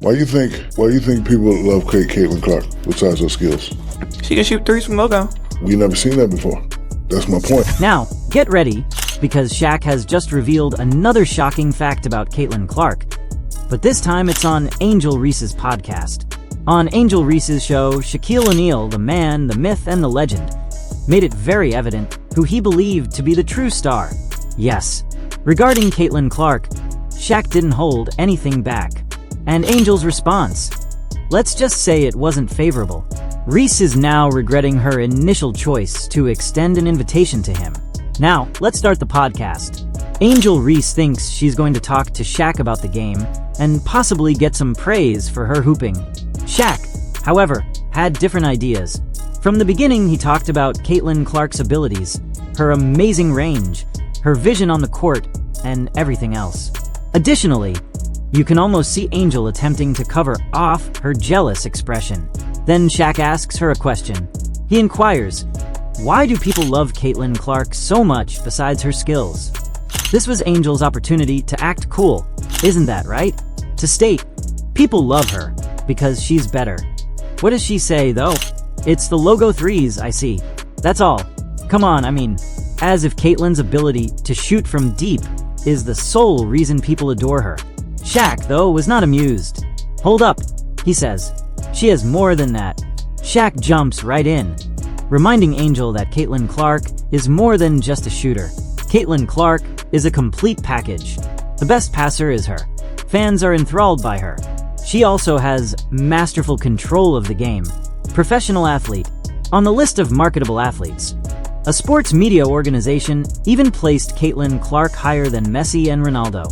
Why do you think people love Caitlin Clark besides her skills? She can shoot threes from logo. We never seen that before. That's my point. Now, get ready, because Shaq has just revealed another shocking fact about Caitlin Clark. But this time it's on Angel Reese's podcast. On Angel Reese's show, Shaquille O'Neal, the man, the myth, and the legend, made it very evident who he believed to be the true star. Yes, regarding Caitlin Clark, Shaq didn't hold anything back. And Angel's response? Let's just say it wasn't favorable. Reese is now regretting her initial choice to extend an invitation to him. Now, let's start the podcast. Angel Reese thinks she's going to talk to Shaq about the game and possibly get some praise for her hooping. Shaq, however, had different ideas. From the beginning, he talked about Caitlin Clark's abilities, her amazing range, her vision on the court, and everything else. Additionally, you can almost see Angel attempting to cover off her jealous expression. Then Shaq asks her a question. He inquires, why do people love Caitlin Clark so much besides her skills? This was Angel's opportunity to act cool, isn't that right? To state, people love her because she's better. What does she say, though? It's the logo threes, I see. That's all. Come on, I mean, as if Caitlin's ability to shoot from deep is the sole reason people adore her. Shaq, though, was not amused. Hold up, he says. She has more than that. Shaq jumps right in, reminding Angel that Caitlin Clark is more than just a shooter. Caitlin Clark is a complete package. The best passer is her. Fans are enthralled by her. She also has masterful control of the game. Professional athlete. On the list of marketable athletes, a sports media organization even placed Caitlin Clark higher than Messi and Ronaldo.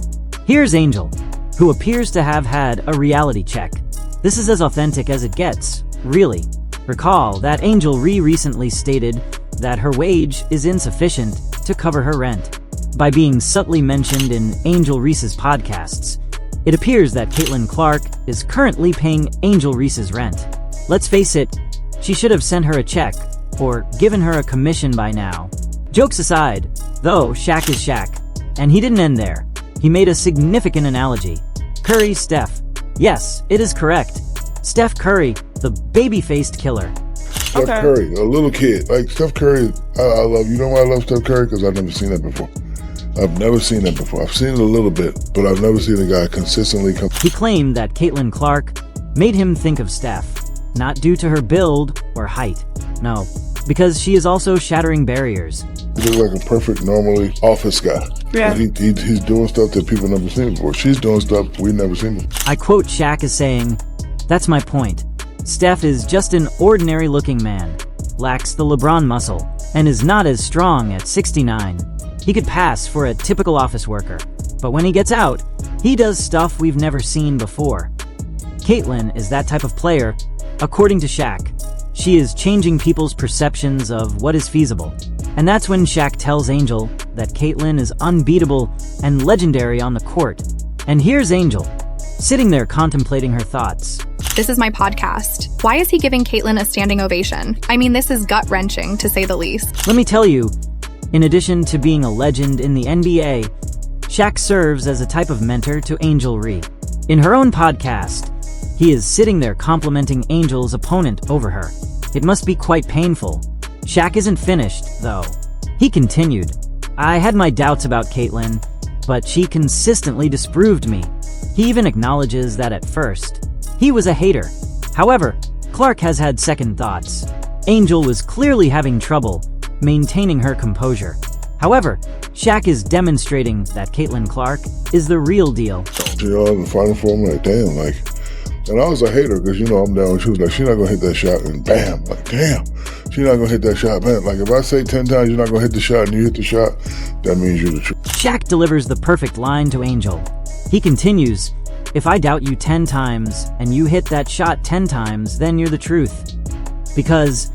Here's Angel, who appears to have had a reality check. This is as authentic as it gets, really. Recall that Angel recently stated that her wage is insufficient to cover her rent. By being subtly mentioned in Angel Reese's podcasts, it appears that Caitlin Clark is currently paying Angel Reese's rent. Let's face it, she should have sent her a check or given her a commission by now. Jokes aside, though, Shaq is Shaq, and he didn't end there. He made a significant analogy. Curry Steph. Yes, it is correct. Steph Curry, the baby-faced killer. Steph Curry, a little kid. Like Steph Curry, I love. You know why I love Steph Curry? Because I've never seen that before. I've never seen that before. I've seen it a little bit, but I've never seen a guy consistently come. He claimed that Caitlin Clark made him think of Steph, not due to her build or height. No, because she is also shattering barriers. He looks like a perfect, normally office guy. Yeah. He's doing stuff that people never seen before. She's doing stuff we've never seen before. I quote Shaq as saying, "That's my point. Steph is just an ordinary-looking man, lacks the LeBron muscle, and is not as strong at 69. He could pass for a typical office worker, but when he gets out, he does stuff we've never seen before." Caitlin is that type of player, according to Shaq. She is changing people's perceptions of what is feasible. And that's when Shaq tells Angel that Caitlin is unbeatable and legendary on the court. And here's Angel, sitting there contemplating her thoughts. This is my podcast. Why is he giving Caitlin a standing ovation? I mean, this is gut-wrenching, to say the least. Let me tell you, in addition to being a legend in the NBA, Shaq serves as a type of mentor to Angel Reese. In her own podcast, he is sitting there complimenting Angel's opponent over her. It must be quite painful. Shaq isn't finished, though. He continued, "I had my doubts about Caitlin, but she consistently disproved me." He even acknowledges that at first, he was a hater. However, Clark has had second thoughts. Angel was clearly having trouble maintaining her composure. However, Shaq is demonstrating that Caitlin Clark is the real deal. You know, in the Final Four, I'm like, damn, like, and I was a hater because, you know, I'm down. She was like, she's not going to hit that shot, and bam, like, damn, she's not going to hit that shot, man. Like, if I say 10 times you're not going to hit the shot and you hit the shot, that means you're the truth. Shaq delivers the perfect line to Angel. He continues, "If I doubt you 10 times and you hit that shot 10 times, then you're the truth." Because,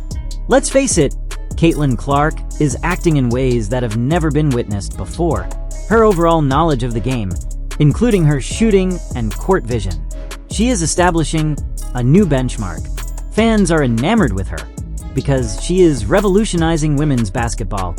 let's face it, Caitlin Clark is acting in ways that have never been witnessed before. Her overall knowledge of the game, including her shooting and court vision. She is establishing a new benchmark. Fans are enamored with her because she is revolutionizing women's basketball,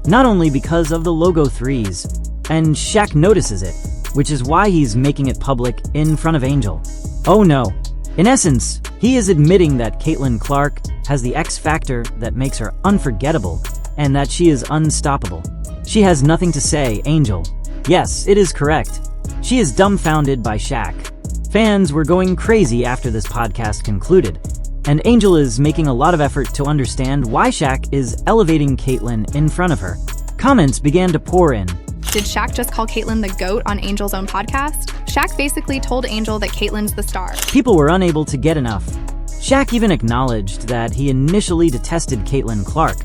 not only because of the logo threes, and Shaq notices it, which is why he's making it public in front of Angel. Oh no. In essence, he is admitting that Caitlin Clark has the X factor that makes her unforgettable and that she is unstoppable. She has nothing to say, Angel. Yes, it is correct. She is dumbfounded by Shaq. Fans were going crazy after this podcast concluded, and Angel is making a lot of effort to understand why Shaq is elevating Caitlin in front of her. Comments began to pour in. Did Shaq just call Caitlin the GOAT on Angel's own podcast? Shaq basically told Angel that Caitlin's the star. People were unable to get enough. Shaq even acknowledged that he initially detested Caitlin Clark,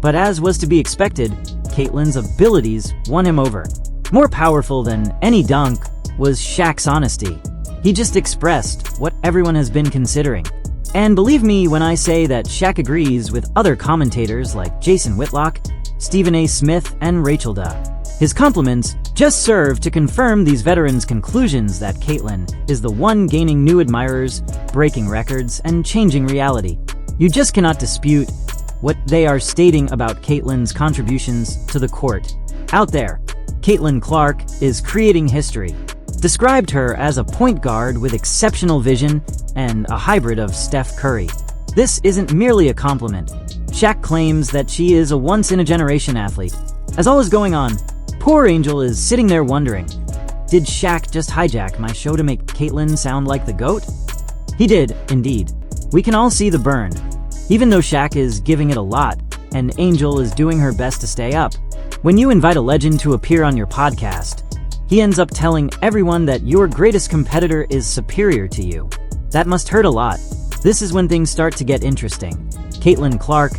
but as was to be expected, Caitlin's abilities won him over. More powerful than any dunk was Shaq's honesty. He just expressed what everyone has been considering. And believe me when I say that Shaq agrees with other commentators like Jason Whitlock, Stephen A. Smith, and Rachel Duh. His compliments just serve to confirm these veterans' conclusions that Caitlin is the one gaining new admirers, breaking records, and changing reality. You just cannot dispute what they are stating about Caitlin's contributions to the court. Out there, Caitlin Clark is creating history. Described her as a point guard with exceptional vision and a hybrid of Steph Curry. This isn't merely a compliment. Shaq claims that she is a once-in-a-generation athlete. As all is going on, poor Angel is sitting there wondering, did Shaq just hijack my show to make Caitlin sound like the GOAT? He did, indeed. We can all see the burn. Even though Shaq is giving it a lot, and Angel is doing her best to stay up. When you invite a legend to appear on your podcast, he ends up telling everyone that your greatest competitor is superior to you. That must hurt a lot. This is when things start to get interesting. Caitlin Clark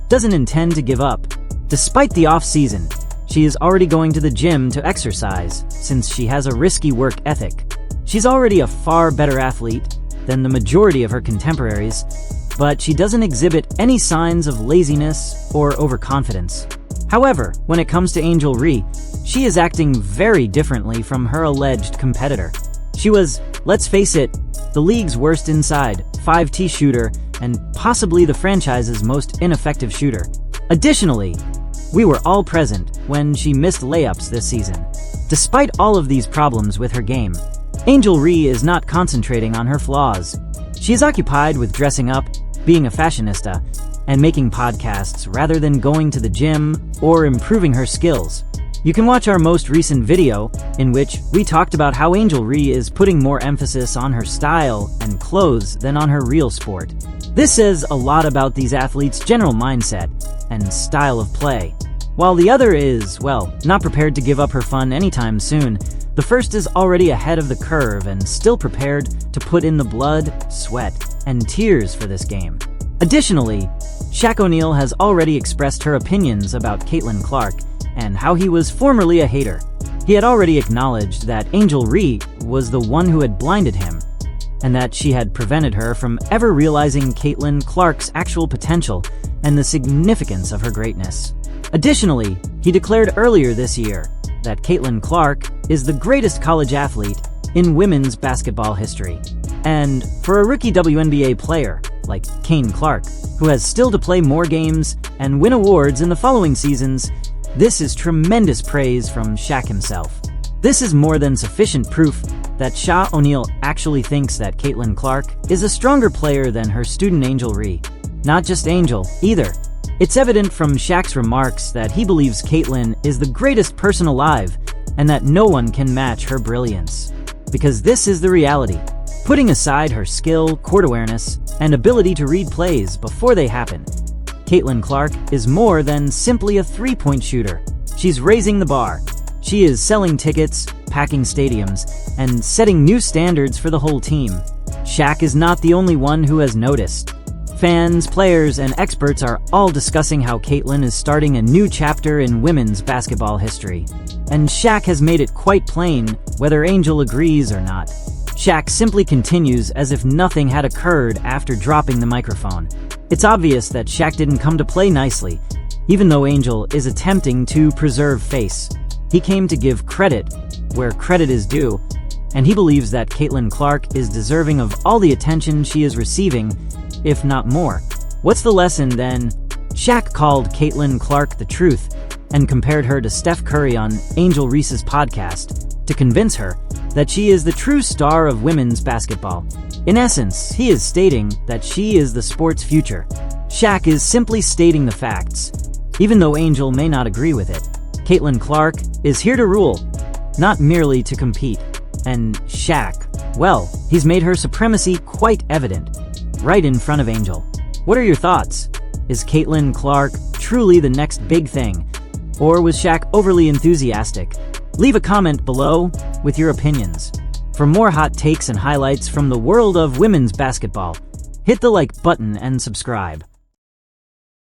doesn't intend to give up. Despite the off-season, she is already going to the gym to exercise, since she has a risky work ethic. She's already a far better athlete than the majority of her contemporaries, but she doesn't exhibit any signs of laziness or overconfidence. However, when it comes to Angel Reese, she is acting very differently from her alleged competitor. She was, let's face it, the league's worst inside, 5T shooter, and possibly the franchise's most ineffective shooter. Additionally, we were all present when she missed layups this season. Despite all of these problems with her game, Angel Reese is not concentrating on her flaws. She is occupied with dressing up, being a fashionista, and making podcasts rather than going to the gym or improving her skills. You can watch our most recent video, in which we talked about how Angel Reese is putting more emphasis on her style and clothes than on her real sport. This says a lot about these athletes' general mindset and style of play. While the other is, well, not prepared to give up her fun anytime soon, the first is already ahead of the curve and still prepared to put in the blood, sweat, and tears for this game. Additionally, Shaq O'Neal has already expressed her opinions about Caitlin Clark and how he was formerly a hater. He had already acknowledged that Angel Reese was the one who had blinded him, and that she had prevented her from ever realizing Caitlin Clark's actual potential and the significance of her greatness. Additionally, he declared earlier this year that Caitlin Clark is the greatest college athlete in women's basketball history. And for a rookie WNBA player like Caitlin Clark, who has still to play more games and win awards in the following seasons, this is tremendous praise from Shaq himself. This is more than sufficient proof that Shaq O'Neal actually thinks that Caitlin Clark is a stronger player than her student Angel Reese. Not just Angel, either. It's evident from Shaq's remarks that he believes Caitlin is the greatest person alive and that no one can match her brilliance. Because this is the reality. Putting aside her skill, court awareness, and ability to read plays before they happen, Caitlin Clark is more than simply a three-point shooter. She's raising the bar. She is selling tickets, packing stadiums, and setting new standards for the whole team. Shaq is not the only one who has noticed. Fans, players, and experts are all discussing how Caitlin is starting a new chapter in women's basketball history. And Shaq has made it quite plain whether Angel agrees or not. Shaq simply continues as if nothing had occurred after dropping the microphone. It's obvious that Shaq didn't come to play nicely, even though Angel is attempting to preserve face. He came to give credit where credit is due, and he believes that Caitlin Clark is deserving of all the attention she is receiving, if not more. What's the lesson then? Shaq called Caitlin Clark the truth and compared her to Steph Curry on Angel Reese's podcast. to convince her that she is the true star of women's basketball. In essence, he is stating that she is the sport's future. Shaq is simply stating the facts, even though Angel may not agree with it. Caitlin Clark is here to rule, not merely to compete. And Shaq, well, he's made her supremacy quite evident, right in front of Angel. What are your thoughts? Is Caitlin Clark truly the next big thing? Or was Shaq overly enthusiastic? Leave a comment below with your opinions. For more hot takes and highlights from the world of women's basketball, hit the like button and subscribe.